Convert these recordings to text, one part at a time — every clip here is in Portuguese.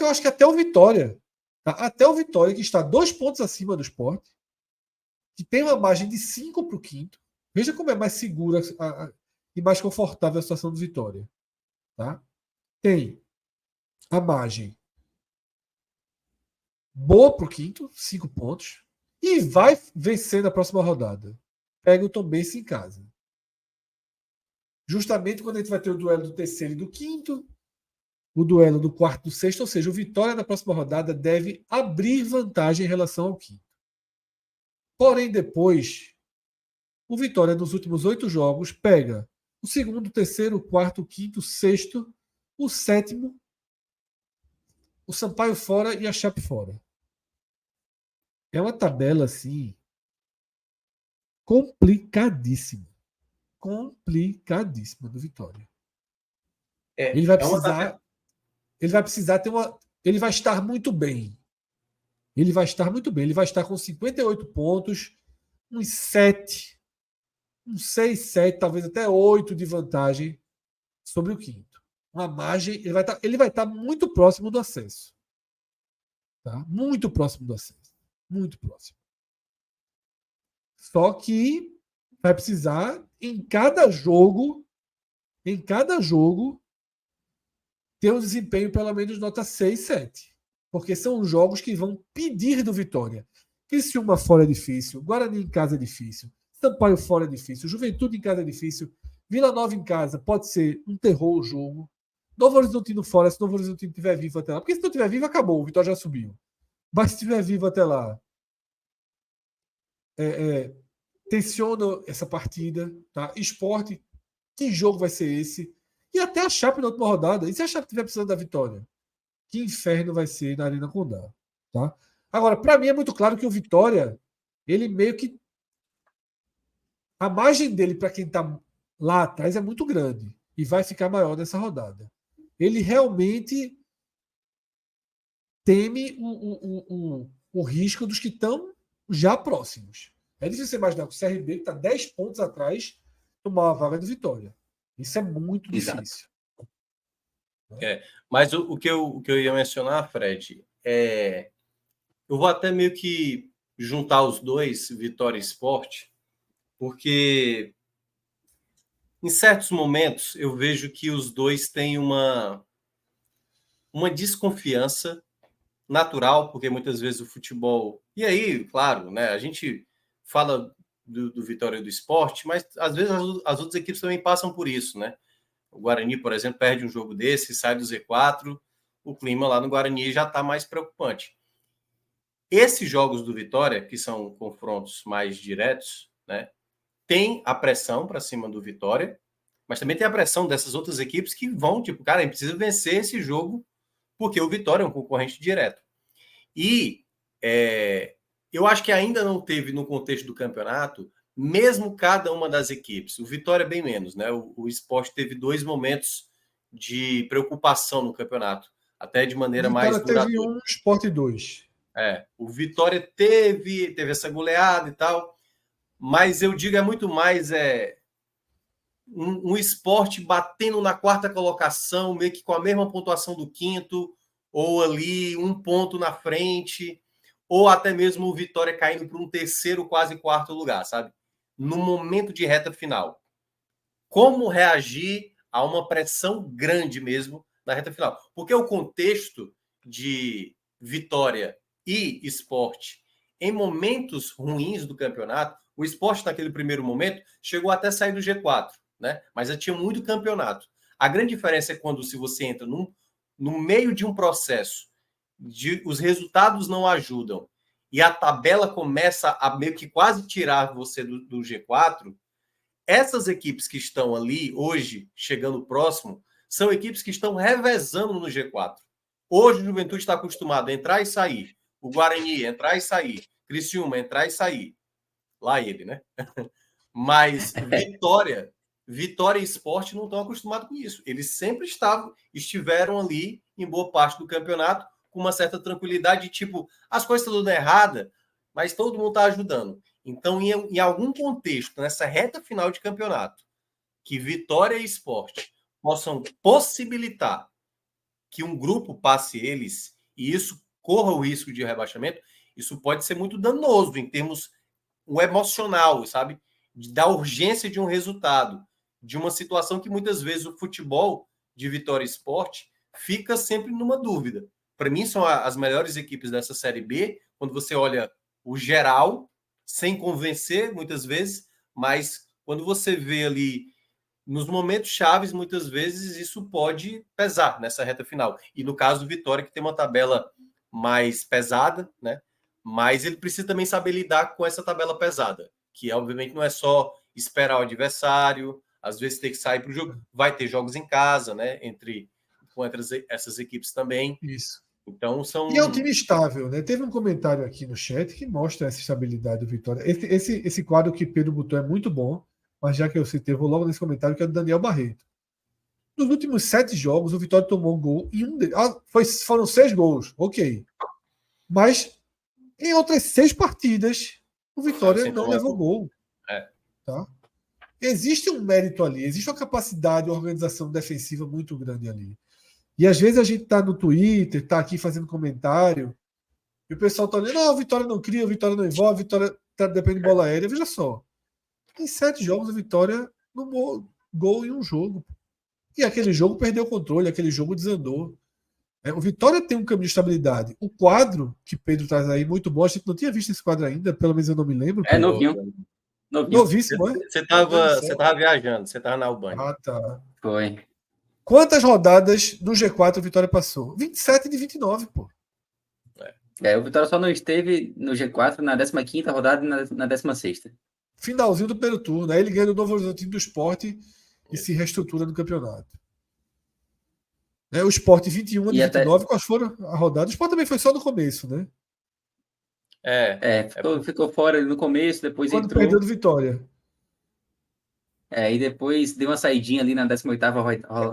eu acho que até o Vitória, tá? Até o Vitória, que está 2 pontos acima do Sport, que tem uma margem de 5 para o quinto. Veja como é mais segura e mais confortável a situação do Vitória. Tá? Tem a margem boa para o quinto, 5 pontos, e vai vencer na próxima rodada. Pega o Tombense em casa. Justamente quando a gente vai ter o duelo do terceiro e do quinto, o duelo do quarto e do sexto, ou seja, o Vitória na próxima rodada deve abrir vantagem em relação ao quinto. Porém, depois, o Vitória nos últimos 8 jogos pega o segundo, o terceiro, o quarto, o quinto, o sexto, o sétimo, o Sampaio fora e a Chape fora. É uma tabela assim complicadíssima. Complicadíssima do Vitória. Ele vai precisar. Ele vai precisar ter uma. Ele vai estar muito bem. Ele vai estar muito bem. Ele vai estar com 58 pontos, uns 7, uns 6, 7, talvez até 8 de vantagem sobre o quinto. Uma margem. Ele vai estar muito próximo do acesso. Tá? Muito próximo do acesso. Muito próximo. Só que vai precisar, em cada jogo, ter um desempenho pelo menos nota 6, 7. Porque são jogos que vão pedir do Vitória. Criciúma fora é difícil, Guarani em casa é difícil, Sampaio fora é difícil, Juventude em casa é difícil, Vila Nova em casa pode ser um terror o jogo. Novo Horizontino fora, se Novo Horizontino estiver vivo até lá. Porque se não estiver vivo, acabou, o Vitória já subiu. Mas se estiver vivo até lá, tensiona essa partida. Tá? Esporte, que jogo vai ser esse? E até a Chape na última rodada. E se a Chape estiver precisando da vitória? Que inferno vai ser na Arena Condá. Tá? Agora, para mim é muito claro que o Vitória, ele meio que. A margem dele para quem está lá atrás é muito grande. E vai ficar maior nessa rodada. Ele realmente teme o risco dos que estão já próximos. É difícil você imaginar que o CRB, que está 10 pontos atrás, tomar a vaga do Vitória. Isso é muito difícil. Mas o que eu ia mencionar, Fred, eu vou até meio que juntar os dois, Vitória e Sport, porque em certos momentos eu vejo que os dois têm uma desconfiança natural, porque muitas vezes o futebol... E aí, claro, né, a gente fala do Vitória e do Sport, mas às vezes as outras equipes também passam por isso, né? O Guarani, por exemplo, perde um jogo desse, sai do Z4, o clima lá no Guarani já está mais preocupante. Esses jogos do Vitória, que são confrontos mais diretos, né, tem a pressão para cima do Vitória, mas também tem a pressão dessas outras equipes que vão, tipo, cara, a gente precisa vencer esse jogo porque o Vitória é um concorrente direto. E eu acho que ainda não teve no contexto do campeonato, mesmo cada uma das equipes. O Vitória bem menos, né? O Sport teve 2 momentos de preocupação no campeonato, até de maneira mais duradoura. Teve um, Sport 2. O Vitória teve essa goleada e tal, mas eu digo muito mais um Sport batendo na 4ª colocação, meio que com a mesma pontuação do 5º, ou ali 1 ponto na frente, ou até mesmo o Vitória caindo para um 3º, quase 4º lugar, sabe? No momento de reta final. Como reagir a uma pressão grande mesmo na reta final? Porque o contexto de Vitória e Sport em momentos ruins do campeonato, o Sport naquele primeiro momento chegou até sair do G4, né? Mas já tinha muito campeonato. A grande diferença é quando se você entra no meio de um processo, os resultados não ajudam e a tabela começa a meio que quase tirar você do G4, essas equipes que estão ali hoje, chegando próximo, são equipes que estão revezando no G4. Hoje o Juventude está acostumado a entrar e sair. O Guarani entrar e sair. Criciúma entrar e sair. Lá ele, né? Mas Vitória e Sport não estão acostumados com isso. Eles sempre estiveram ali em boa parte do campeonato com uma certa tranquilidade, tipo, as coisas estão dando errada, mas todo mundo está ajudando. Então, em algum contexto, nessa reta final de campeonato, que Vitória e Sport possam possibilitar que um grupo passe eles e isso corra o risco de rebaixamento, isso pode ser muito danoso em termos o emocional, sabe? Da urgência de um resultado, de uma situação que muitas vezes o futebol de Vitória Sport fica sempre numa dúvida. Para mim, são as melhores equipes dessa Série B, quando você olha o geral, sem convencer, muitas vezes, mas quando você vê ali nos momentos chaves, muitas vezes isso pode pesar nessa reta final. E no caso do Vitória, que tem uma tabela mais pesada, né? Mas ele precisa também saber lidar com essa tabela pesada, que obviamente não é só esperar o adversário, às vezes ter que sair para o jogo. Vai ter jogos em casa, né? Com essas equipes também. Isso. Então são. E é um time estável, né? Teve um comentário aqui no chat que mostra essa estabilidade do Vitória. Esse quadro que Pedro botou é muito bom, mas já que eu citei, vou logo nesse comentário, que é do Daniel Barreto. Nos últimos 7 jogos, o Vitória tomou um gol e foram 6 gols, ok. Mas em outras 6 partidas, o Vitória não levou gol. Tá? Existe um mérito ali, existe uma capacidade, uma organização defensiva muito grande ali. E às vezes a gente está no Twitter, está aqui fazendo comentário, e o pessoal está olhando, a Vitória não cria, a Vitória não envolve, a Vitória depende de bola aérea. Veja só, em 7 jogos a Vitória não gol em um jogo. E aquele jogo perdeu o controle, aquele jogo desandou. O Vitória tem um caminho de estabilidade. O quadro que Pedro traz aí, muito bom, a gente não tinha visto esse quadro ainda, pelo menos eu não me lembro. É novinho. Novíssimo, é? Você estava viajando, você estava na Albânia. Ah, tá. Foi. Quantas rodadas no G4 o Vitória passou? 27 de 29, pô. O Vitória só não esteve no G4 na 15ª rodada e na 16ª. Finalzinho do primeiro turno. Aí ele ganha o Novo Horizontino do Sport e se reestrutura no campeonato. O Sport 21 de 29, quais foram a rodada? O Sport também foi só no começo, né? Ficou fora ali no começo, depois quando entrou. Perdeu do Vitória. E depois deu uma saidinha ali na 18ª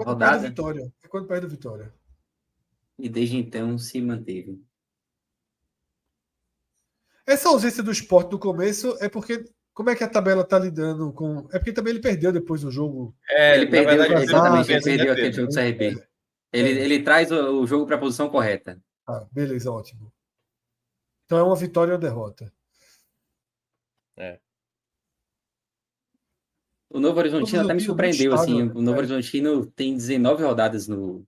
rodada. É quando perde o Vitória. E desde então se manteve. Essa ausência do Sport no começo é porque. Como é que a tabela está lidando com. É porque também ele perdeu depois do jogo. Ele perdeu, verdade, exatamente, ele perdeu aquele jogo do CRB. Ele traz o jogo para a posição correta. Beleza, ótimo. Então é uma vitória ou uma derrota. O Novo Horizontino até me surpreendeu. Assim, o Novo Horizontino tem 19 rodadas no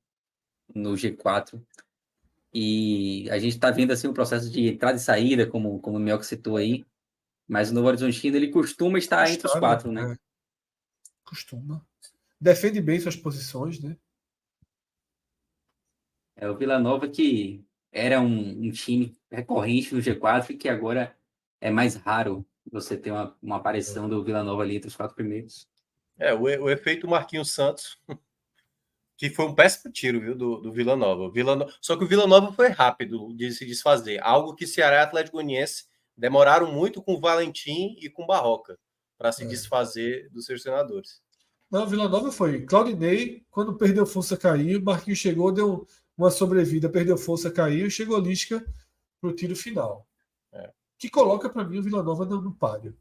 G4. E a gente está vendo assim, um processo de entrada e saída, como o Mel citou aí. Mas o Novo Horizontino ele costuma estar entre os 4, né? Costuma. Defende bem suas posições, né? O Vila Nova que era um time recorrente no G4 e que agora é mais raro você ter uma aparição do Vila Nova ali entre os 4 primeiros. O efeito Marquinhos Santos, que foi um péssimo tiro, viu, do Vila Nova. Só que o Vila Nova foi rápido de se desfazer. Algo que Ceará e Atlético Goianiense demoraram muito com o Valentim e com o Barroca para se desfazer dos seus treinadores. Não, o Vila Nova foi. Claudinei, quando perdeu força, caiu. Marquinhos chegou, deu uma sobrevida, perdeu força, caiu e chegou Lisca para o tiro final. Que coloca para mim o Vila Nova no páreo.